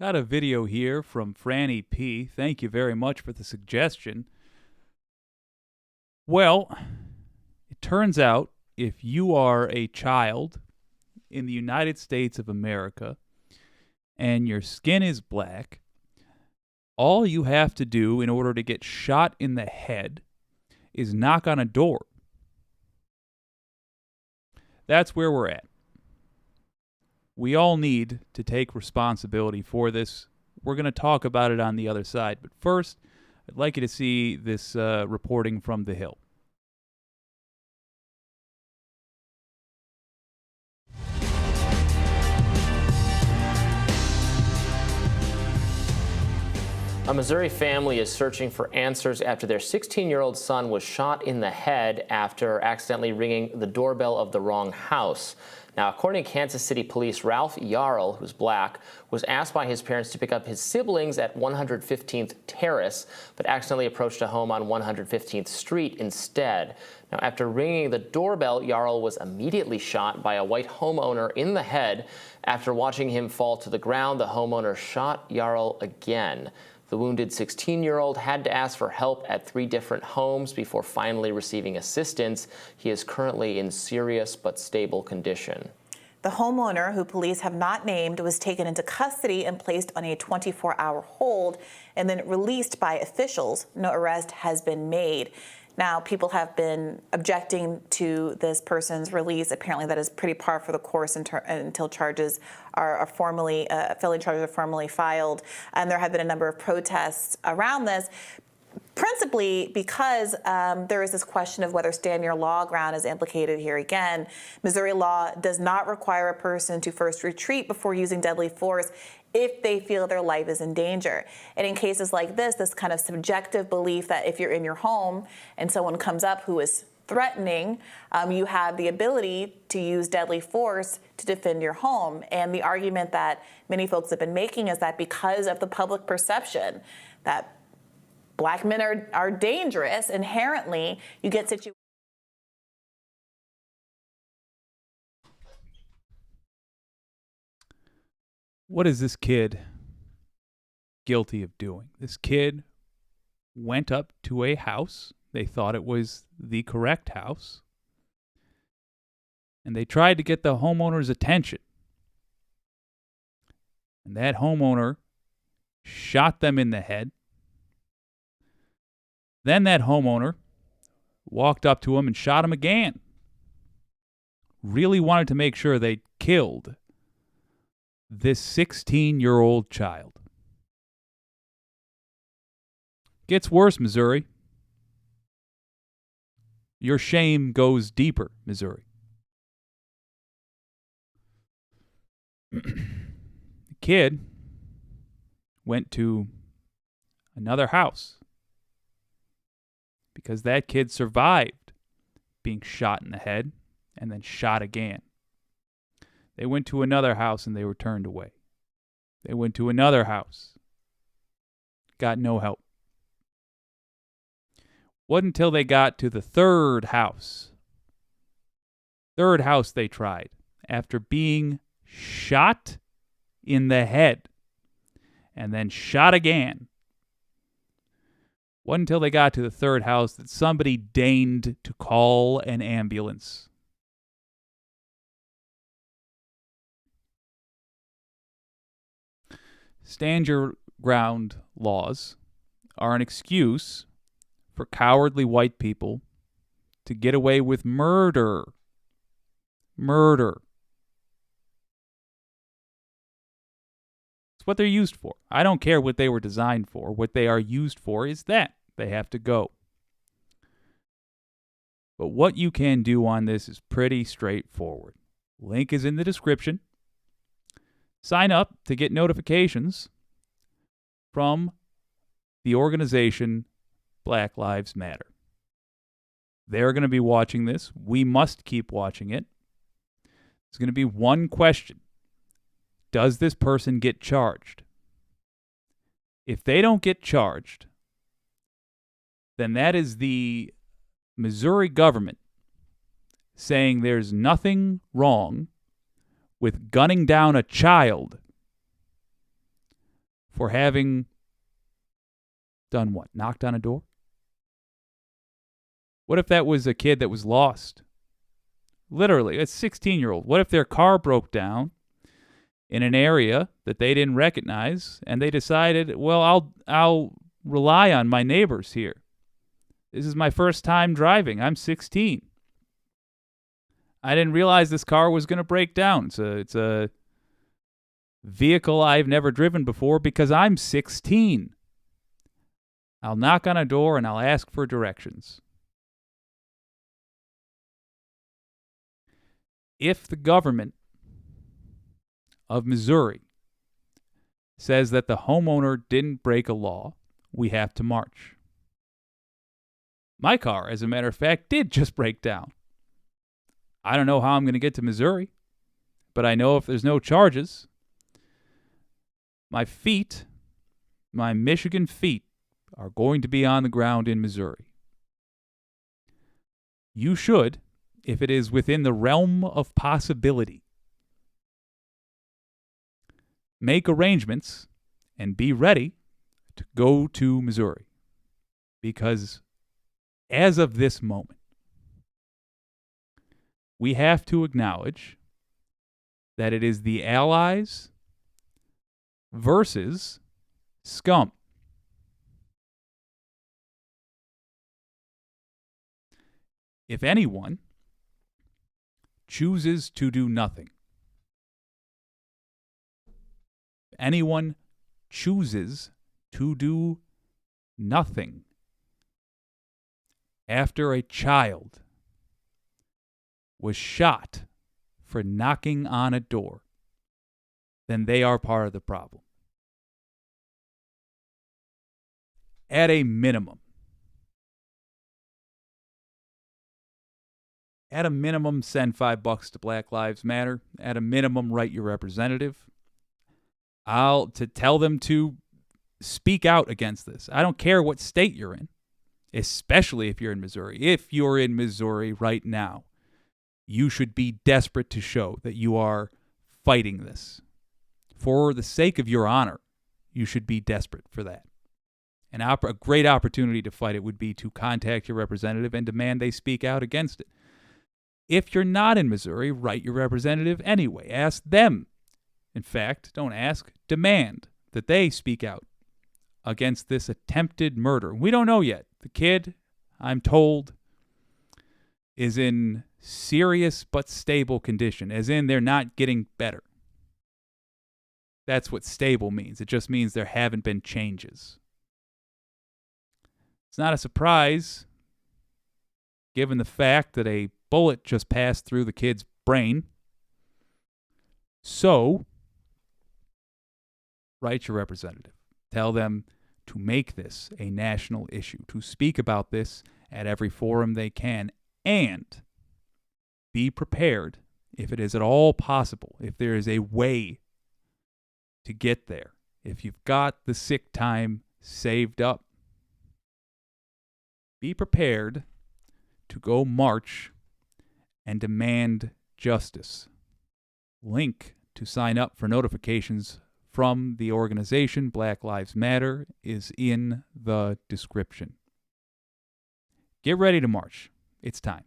Got a video here from Franny P. Thank you very much for the suggestion. Well, it turns out if you are a child in the United States of America and your skin is black, all you have to do in order to get shot in the head is knock on a door. That's where we're at. We all need to take responsibility for this. We're going to talk about it on the other side. But first, I'd like you to see this reporting from The Hill. A Missouri family is searching for answers after their 16-year-old son was shot in the head after accidentally ringing the doorbell of the wrong house. Now, according to Kansas City Police, Ralph Yarl, who's black, was asked by his parents to pick up his siblings at 115th Terrace, but accidentally approached a home on 115th Street instead. Now, after ringing the doorbell, Yarl was immediately shot by a white homeowner in the head. After watching him fall to the ground, the homeowner shot Yarl again. The wounded 16-year-old had to ask for help at 3 different homes before finally receiving assistance. He is currently in serious but stable condition. The homeowner, who police have not named, was taken into custody and placed on a 24-hour hold and then released by officials. No arrest has been made. Now, people have been objecting to this person's release. Apparently, that is pretty par for the course until charges are formally, felony charges are formally filed. And there have been a number of protests around this, principally because there is this question of whether stand your law ground is implicated here again. Missouri law does not require a person to first retreat before using deadly force if they feel their life is in danger. And in cases like this kind of subjective belief that if you're in your home and someone comes up who is threatening, you have the ability to use deadly force to defend your home. And the argument that many folks have been making is that because of the public perception that black men are dangerous, inherently, you get situations. What is this kid guilty of doing? This kid went up to a house. They thought it was the correct house. And they tried to get the homeowner's attention. And that homeowner shot them in the head. Then that homeowner walked up to him and shot him again. Really wanted to make sure they killed this 16-year-old child. Gets worse, Missouri. Your shame goes deeper, Missouri. The kid went to another house because that kid survived being shot in the head and then shot again. They went to another house and they were turned away. They went to another house. Got no help. Wasn't until they got to the third house. Third house they tried after being shot in the head and then shot again. Wasn't until they got to the third house that somebody deigned to call an ambulance. Stand your ground laws are an excuse for cowardly white people to get away with murder. Murder. It's what they're used for. I don't care what they were designed for. What they are used for is that. They have to go. But what you can do on this is pretty straightforward. Link is in the description. Sign up to get notifications from the organization Black Lives Matter. They're going to be watching this. We must keep watching it. There's going to be one question. Does this person get charged? If they don't get charged, then that is the Missouri government saying there's nothing wrong with gunning down a child for having done what? Knocked on a door? What if that was a kid that was lost? Literally, a 16-year-old. What if their car broke down in an area that they didn't recognize, and they decided, well, I'll rely on my neighbors here. This is my first time driving. I'm 16. I didn't realize this car was going to break down. It's a vehicle I've never driven before because I'm 16. I'll knock on a door and I'll ask for directions. If the government of Missouri says that the homeowner didn't break a law, we have to march. My car, as a matter of fact, did just break down. I don't know how I'm going to get to Missouri, but I know if there's no charges, my feet, my Michigan feet, are going to be on the ground in Missouri. You should, if it is within the realm of possibility, make arrangements and be ready to go to Missouri. Because as of this moment, we have to acknowledge that it is the allies versus scum. If anyone chooses to do nothing, if anyone chooses to do nothing after a child was shot for knocking on a door, then they are part of the problem. At a minimum, send $5 to Black Lives Matter. At a minimum, write your representative. To tell them to speak out against this. I don't care what state you're in, especially if you're in Missouri. If you're in Missouri right now, you should be desperate to show that you are fighting this. For the sake of your honor, you should be desperate for that. A great opportunity to fight it would be to contact your representative and demand they speak out against it. If you're not in Missouri, write your representative anyway. Ask them. In fact, don't ask, demand that they speak out against this attempted murder. We don't know yet. The kid, I'm told, is in serious but stable condition, as in they're not getting better. That's what stable means. It just means there haven't been changes. It's not a surprise, given the fact that a bullet just passed through the kid's brain. So, write your representative. Tell them to make this a national issue, to speak about this at every forum they can, and be prepared, if it is at all possible, if there is a way to get there, if you've got the sick time saved up, be prepared to go march and demand justice. Link to sign up for notifications from the organization Black Lives Matter is in the description. Get ready to march. It's time.